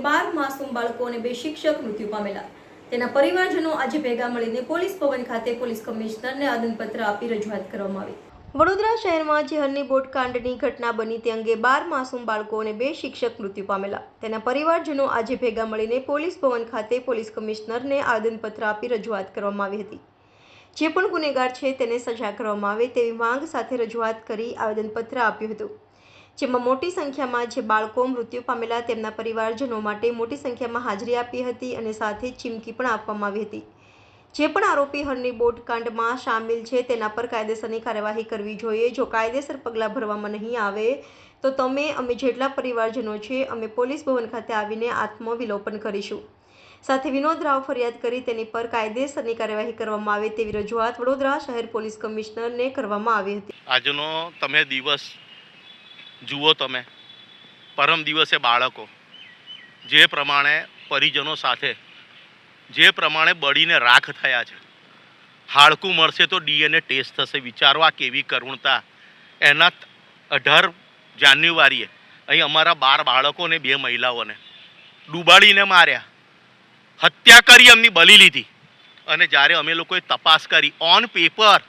12 માસૂમ બાળકો અને 2 શિક્ષક મૃત્યુ પામેલા। તેના પરિવારજનો આજે ભેગા મળીને પોલીસ ભવન ખાતે પોલીસ કમિશનરને આવેદનપત્ર આપી રજૂઆત કરવામાં આવી। વડોદરા શહેરમાં જે હરની બોટ કાંડની ઘટના બની તે અંગે 12 માસૂમ બાળકો અને 2 શિક્ષક મૃત્યુ પામેલા। તેના પરિવારજનો આજે ભેગા મળીને પોલીસ ભવન ખાતે પોલીસ કમિશનરને આવેદનપત્ર આપી રજૂઆત કરવામાં આવી હતી। જે પણ ગુનેગાર છે તેને સજા કરવામાં આવે તેવી માંગ સાથે રજૂઆત કરી આવેદનપત્ર આપ્યું હતું, જેમાં મોટી સંખ્યામાં જે બાળકો મૃત્યુ પામેલા તેમના પરિવારજનો માટે મોટી સંખ્યામાં હાજરી આપી હતી અને સાથે ચીમકી પણ આપવામાં આવી હતી। જે પણ આરોપી હરની બોટ કાંડમાં સામેલ છે તેના પર કાયદેસરની કાર્યવાહી કરવી જોઈએ। જો કાયદેસર પગલાં ભરવામાં નહીં આવે તો અમે જેટલા પરિવારજનો છે અમે પોલીસ ભવન ખાતે આવીને આત્મવિલોપન કરીશું। સાથે વિનોદ રાવ ફરિયાદ કરી તેની પર કાયદેસરની કાર્યવાહી કરવામાં આવે તેવી રજૂઆત વડોદરા શહેર પોલીસ કમિશનરને કરવામાં આવી હતી। આજનો તમે દિવસ જુઓ, તમે પરમ દિવસે બાળકો જે પ્રમાણે પરિજનો સાથે જે પ્રમાણે બળીને રાખ થયા છે, હાડકું મળશે તો DNA ટેસ્ટ થશે। વિચારો આ કેવી કરુણતા। એના 18 જાન્યુઆરીએ અહીં અમારા 12 બાળકોને 2 મહિલાઓને ડૂબાડીને માર્યા, હત્યા કરી, એમની બલી લીધી। અને જ્યારે અમે લોકોએ તપાસ કરી ઓન પેપર,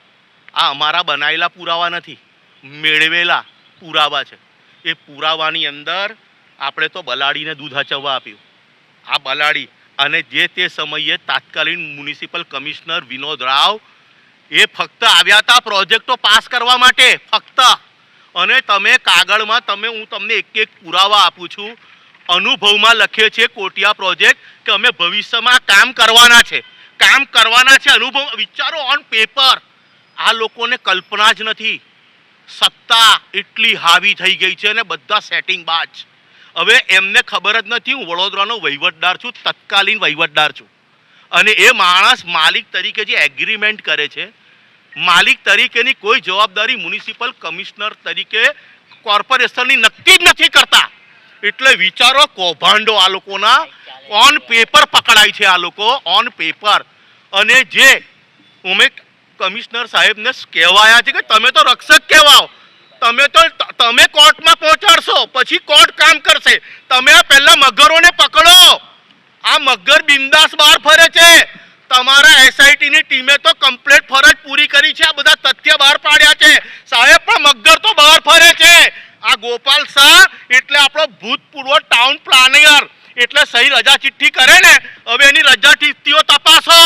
આ અમારા બનાવેલા પુરાવા નથી, મેળવેલા પુરાવા છે। એ પુરાવાની અંદર આપણે તો બલાડીને દૂધ હચવવા આપ્યું। આ બલાડી અને જે તે સમયે તાત્કાલિન મ્યુનિસિપલ કમિશનર વિનોદ રાવ એ ફક્ત આવ્યા હતા પ્રોજેક્ટો પાસ કરવા માટે, ફક્ત। અને તમે કાગળમાં હું તમને એક પુરાવા આપું છું, અનુભવમાં લખે છે કોટિયા પ્રોજેક્ટ કે અમે ભવિષ્યમાં કામ કરવાના છે, અનુભવ। વિચારો ઓન પેપર। આ લોકોને કલ્પના જ નથી। સત્તા એટલી હાવી થઈ ગઈ છે અને બધા સેટિંગ બાજ। હવે એમને ખબર જ નથી હું વડોદરાનો વહીવટદાર છું, તત્કાલીન વહીવટદાર છું, અને એ માણસ માલિક તરીકે જે એગ્રીમેન્ટ કરે છે, માલિક તરીકેની કોઈ જવાબદારી મ્યુનિસિપલ કમિશનર તરીકે કોર્પોરેશનની નક્કી જ નથી કરતા। એટલે વિચારો કૌભાંડો આ લોકોના ઓન પેપર પકડાય છે, આ લોકો ઓન પેપર। અને જે અમે કમિશનર સાહેબને કહેવાયા છે કે તમે તો રક્ષક કહેવાઓ, તમે કોર્ટમાં પહોંચાડશો પછી કોર્ટ કામ કરશે। તમે પહેલા મગરોને પકડો। આ મગર બિંદાસ બહાર ફરે છે। તમારા એસઆઈટીની ટીમે તો કમ્પ્લીટ ફરજ પૂરી કરી છે, આ બધા તથ્ય બહાર પાડ્યા છે સાહેબ, પણ મગર તો બહાર ફરે છે। આ ગોપાલ શાહ એટલે આપણો ભૂતપૂર્વ ટાઉન પ્લાનર, એટલે સહી રજા ચિઠ્ઠી કરે ને, હવે એની રજા ચિઠ્ઠીઓ તપાસો।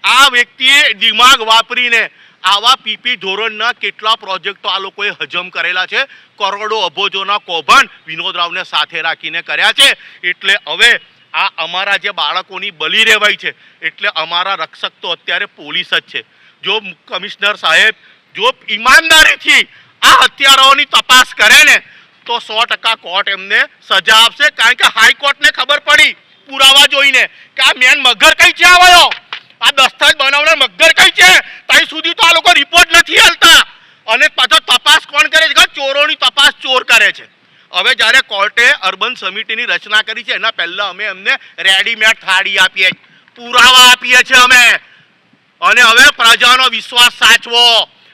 આ વ્યક્તિએ દિમાગ વાપરીને આવા પીપી ધોરણના કેટલા પ્રોજેક્ટો આ લોકોએ હજમ કરેલા છે, કરોડો અબજોના કૌભાંડ વિનોદ રાવને સાથે રાખીને કર્યા છે। એટલે હવે આ અમારા જે બાળકોની બલી રહેવાય છે, એટલે અમારા રક્ષક તો અત્યારે પોલીસ જ છે। જો કમિશનર સાહેબ જો ઈમાનદારીથી આ હત્યારાઓની તપાસ કરે ને તો 100% કોર્ટ એમને સજા આપશે। કારણ કે હાઈકોર્ટને ખબર પડી પુરાવા જોઈને કે આ મેન મગર કઈ છે આવ્યો, આ દસ્તાવેજ બનાવનાર મગર કઈ છે, ત્યાં સુધી તો આ લોકો રિપોર્ટ નથી હાલતા। અને પાછો તપાસ કોણ કરે છે? ચોરોની તપાસ ચોર કરે છે। હવે જ્યારે કોર્ટે અર્બન સમિતિની રચના કરી છે એના પહેલા અમે એમને રેડીમેડ થાળી આપીએ, પુરાવા આપીએ છીએ અમે। અને હવે પ્રજાનો વિશ્વાસ સાચવો।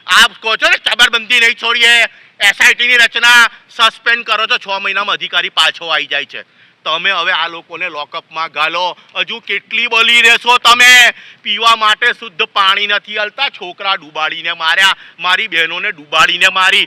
આપ કહો છો ને ચબરબંધી નહીં છોડીએ, એસઆઈટીની રચના સસ્પેન્ડ કરો છો, 6 મહિનામાં અધિકારી પાછો આવી જાય છે। તમે હવે આ લોકોને લોકઅપમાં ગાલો। હજુ કેટલી બલી રહેશો તમે? પીવા માટે શુદ્ધ પાણી નથી હાલતા, છોકરા ડૂબાડીને માર્યા, મારી બહેનોને ડૂબાડીને મારી।